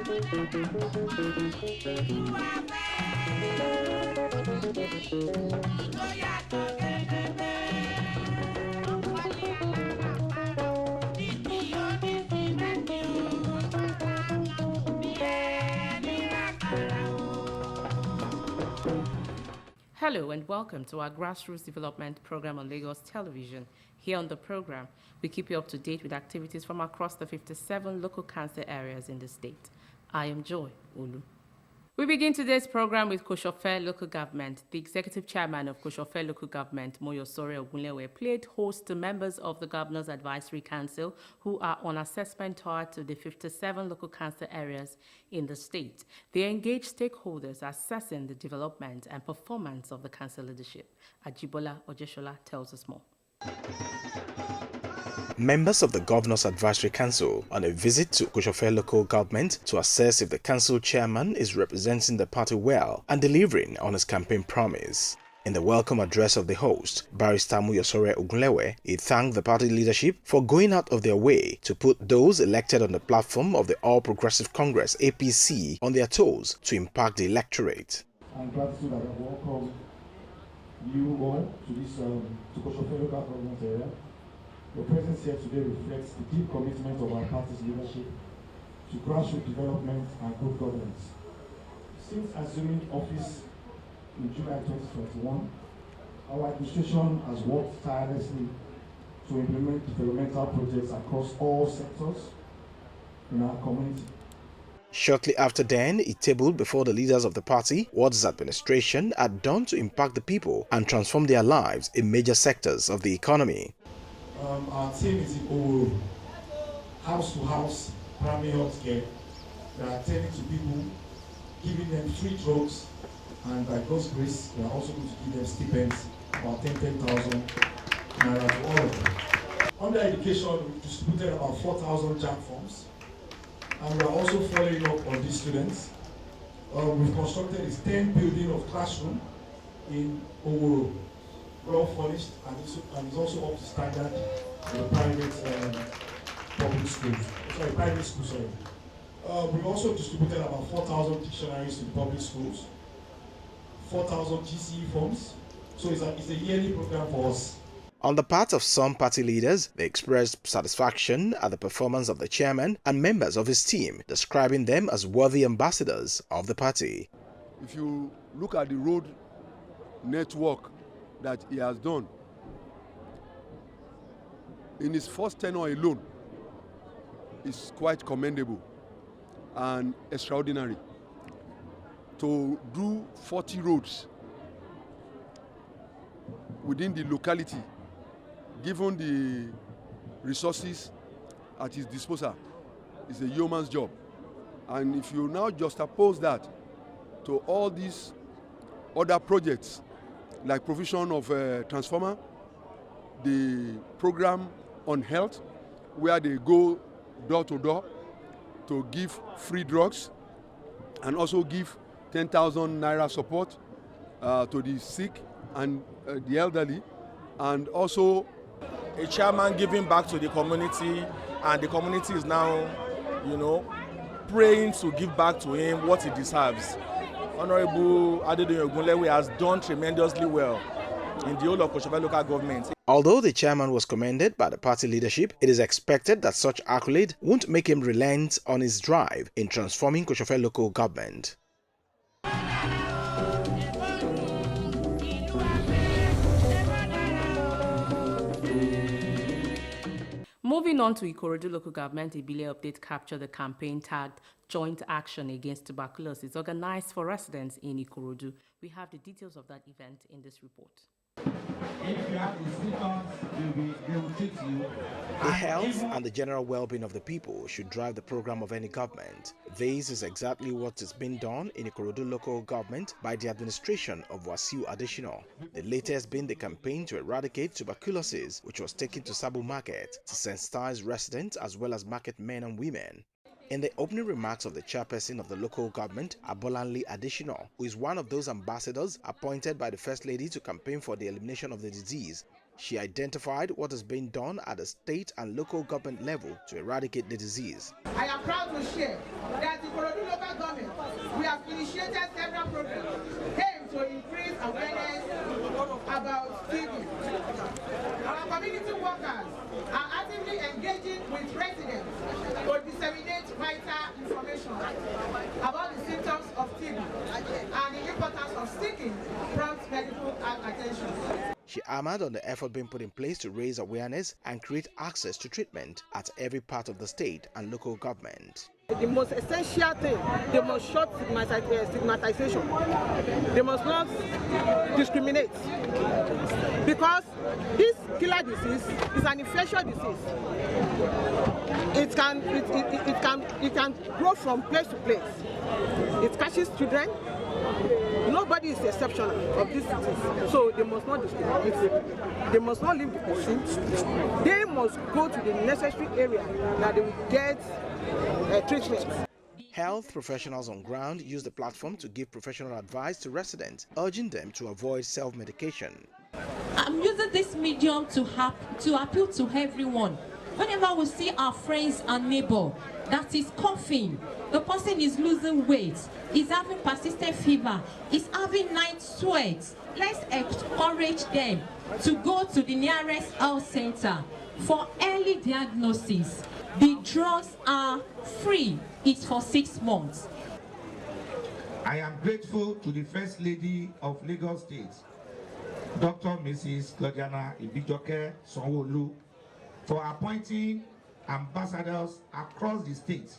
Hello and welcome to our grassroots development program on Lagos Television. Here on the program, we keep you up to date with activities from across the 57 local council areas in the state. I am Joy Olu. We begin today's program with Kosofe local government. The executive chairman of Kosofe local government, Moyosore Ogunlewe, played host to members of the Governor's Advisory Council who are on assessment tour to the 57 local council areas in the state. They engaged stakeholders assessing the development and performance of the council leadership. Ajibola Ojeshola tells us more. Members of the Governor's Advisory Council on a visit to Kosofe local government to assess if the council chairman is representing the party well and delivering on his campaign promise. In the welcome address of the host, Barrister Moyosore Ogunlewe, he thanked the party leadership for going out of their way to put those elected on the platform of the All Progressive Congress (APC) on their toes to impact the electorate. I'm gratitude that I welcome you all to this to Kosofe local government area. Your presence here today reflects the deep commitment of our party's leadership to grassroots development and good governance. Since assuming office in July 2021, our administration has worked tirelessly to implement developmental projects across all sectors in our community. Shortly after then, he tabled before the leaders of the party what his administration had done to impact the people and transform their lives in major sectors of the economy. Our team is in Odi-Olowo, house to house, primary health care. We are attending to people, giving them free drugs, and by God's grace, we are also going to give them stipends, about 10,000 naira to all of them. Under education, we distributed about 4,000 JAM forms, and we are also following up on these students. We've constructed a 10 building of classroom in Odi-Olowo, well furnished, and it's also up to standard in the private public schools. Sorry, private schools. Sorry. We also distributed about 4,000 dictionaries to the public schools, 4,000 GCE forms. So it's a yearly program for us. On the part of some party leaders, they expressed satisfaction at the performance of the chairman and members of his team, describing them as worthy ambassadors of the party. If you look at the road network that he has done, in his first tenure alone, is quite commendable and extraordinary. To do 40 roads within the locality, given the resources at his disposal, is a yeoman's job. And if you now juxtapose that to all these other projects, like provision of transformer, the program on health, where they go door to door to give free drugs and also give 10,000 naira support to the sick and the elderly, and also a chairman giving back to the community, and the community is now, praying to give back to him what he deserves. Honorable Adedoyin Ogunlewe has done tremendously well in the whole of Kosofe local government. Although the chairman was commended by the party leadership, it is expected that such accolade won't make him relent on his drive in transforming Kosofe local government. Moving on to Ikorodu local government, Ible update captured the campaign tagged Joint Action Against Tuberculosis, organized for residents in Ikorodu. We have the details of that event in this report. If you have the symptoms, they will treat you. The health and the general well-being of the people should drive the program of any government. This is exactly what is being done in Ikorodu local government by the administration of Wasiu Adesina. The latest being the campaign to eradicate tuberculosis, which was taken to Sabo Market to sensitize residents as well as market men and women. In the opening remarks of the chairperson of the local government, Abolanle Adesina, who is one of those ambassadors appointed by the First Lady to campaign for the elimination of the disease, She identified what is being done at the state and local government level to eradicate the disease. I am proud to share that the Ikorodu local government, we have initiated several programs aimed to increase awareness about TB. Our community workers are actively engaging with residents to disseminate vital information about the symptoms of TB and the importance of seeking prompt medical attention. She hammered on the effort being put in place to raise awareness and create access to treatment at every part of the state and local government. The most essential thing, they must shut stigmatization. They must not discriminate. Because this killer disease is an infectious disease. It can grow from place to place. It catches children. Nobody is exceptional of this disease. So they must not discriminate. They must not leave the person. They must go to the necessary area that they will get treatment. Health professionals on ground use the platform to give professional advice to residents, urging them to avoid self-medication. I'm using this medium to appeal to everyone. Whenever we see our friends and neighbor that is coughing, the person is losing weight, is having persistent fever, is having night sweats, let's encourage them to go to the nearest health center for early diagnosis. The drugs are free. It's for 6 months. I am grateful to the First Lady of Lagos State, Dr. Mrs. Claudiana Ibijoke Sanwo-Olu, for appointing ambassadors across the state.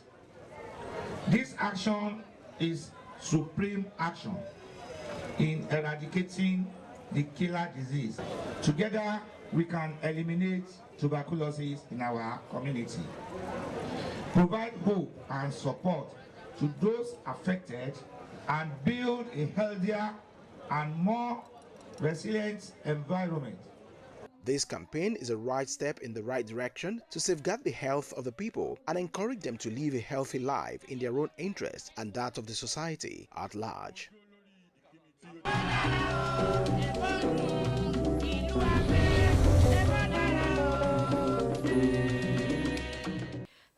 This action is supreme action in eradicating the killer disease. Together, we can eliminate tuberculosis in our community, provide hope and support to those affected, and build a healthier and more resilient environment. This campaign is a right step in the right direction to safeguard the health of the people and encourage them to live a healthy life in their own interest and that of the society at large.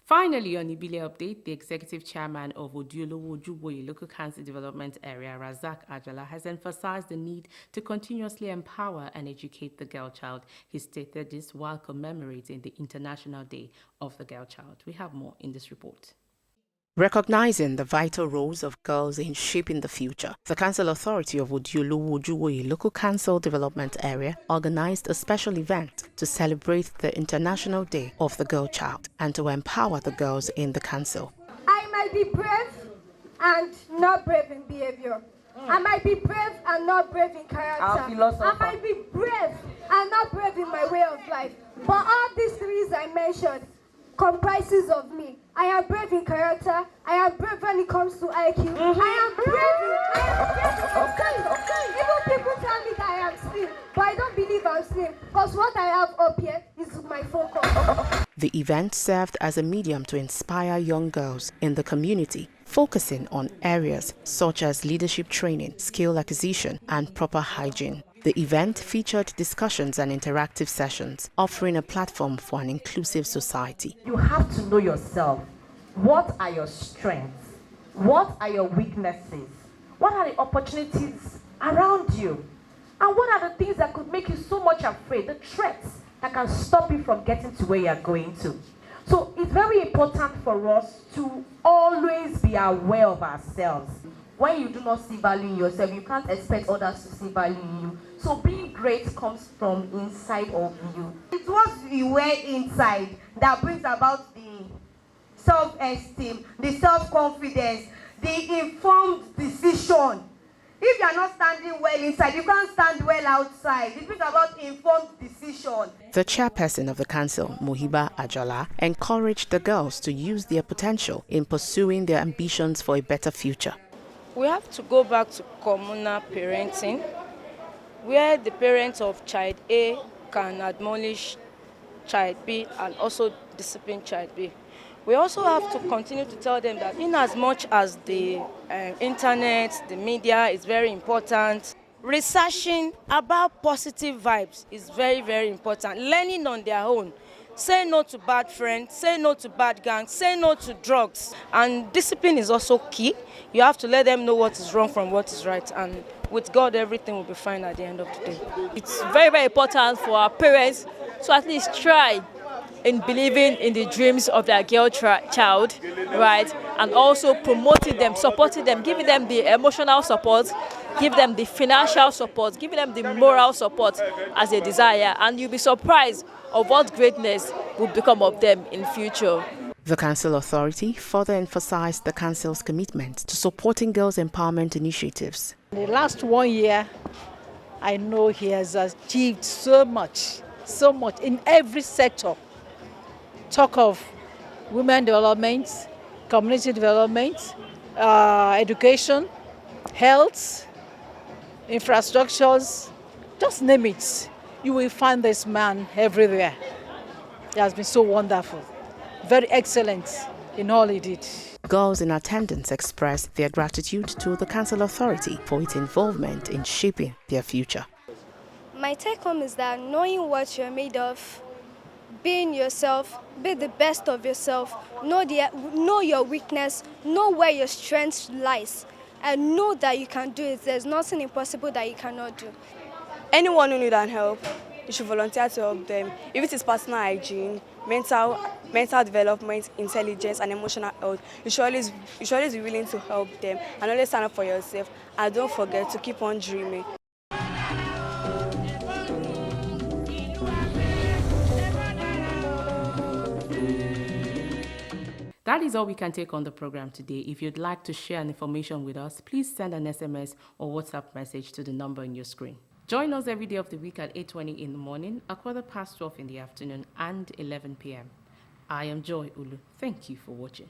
Finally, on Ible update, the executive chairman of Odi-Olowo Ojuwoye Local Council Development Area, Razak Ajala, has emphasized the need to continuously empower and educate the girl child. He stated this while commemorating the International Day of the Girl Child. We have more in this report. Recognizing the vital roles of girls in shaping the future, the Council Authority of Odi-Olowo Ojuwoye Local Council Development Area organized a special event to celebrate the International Day of the Girl Child and to empower the girls in the council. I might be brave and not brave in behavior. I might be brave and not brave in character. I might be brave and not brave in my way of life. But all these things I mentioned comprises of me. I am brave in character. I am brave when it comes to IQ. I am brave. Even people tell me that I am slim, but I don't believe I'm slim because what I have up here is my focus. The event served as a medium to inspire young girls in the community, focusing on areas such as leadership training, skill acquisition, and proper hygiene. The event featured discussions and interactive sessions, offering a platform for an inclusive society. You have to know yourself. What are your strengths? What are your weaknesses? What are the opportunities around you? And what are the things that could make you so much afraid, the threats that can stop you from getting to where you're going to? So it's very important for us to always be aware of ourselves. When you do not see value in yourself, you can't expect others to see value in you. So being great comes from inside of you. It's what you wear inside that brings about the self-esteem, the self-confidence, the informed decision. If you are not standing well inside, you can't stand well outside. It brings about informed decision. The chairperson of the council, Mohiba Ajala, encouraged the girls to use their potential in pursuing their ambitions for a better future. We have to go back to communal parenting, where the parents of child A can admonish child B and also discipline child B. We also have to continue to tell them that in as much as the internet, the media is very important, researching about positive vibes is very, very important. Learning on their own. Say no to bad friends, say no to bad gangs, say no to drugs. And discipline is also key. You have to let them know what is wrong from what is right. And with God, everything will be fine at the end of the day. It's very, very important for our parents to at least try in believing in the dreams of their girl child, right? And also promoting them, supporting them, giving them the emotional support, give them the financial support, giving them the moral support as they desire. And you'll be surprised of what greatness will become of them in future. The Council Authority further emphasized the Council's commitment to supporting girls' empowerment initiatives. In the last 1 year, I know he has achieved so much in every sector. Talk of women development, community development, education, health, infrastructures, just name it. You will find this man everywhere. He has been so wonderful, very excellent in all he did. Girls in attendance expressed their gratitude to the Council Authority for its involvement in shaping their future. My take home is that knowing what you're made of, being yourself, be the best of yourself, know your weakness, know where your strength lies, and know that you can do it. There's nothing impossible that you cannot do. Anyone who needs help, you should volunteer to help them. If it is personal hygiene, mental development, intelligence, and emotional health, you should always be willing to help them and always stand up for yourself. And don't forget to keep on dreaming. That is all we can take on the program today. If you'd like to share information with us, please send an SMS or WhatsApp message to the number on your screen. Join us every day of the week at 8:20 in the morning, 12:15 in the afternoon, and 11 p.m. I am Joy Ulu. Thank you for watching.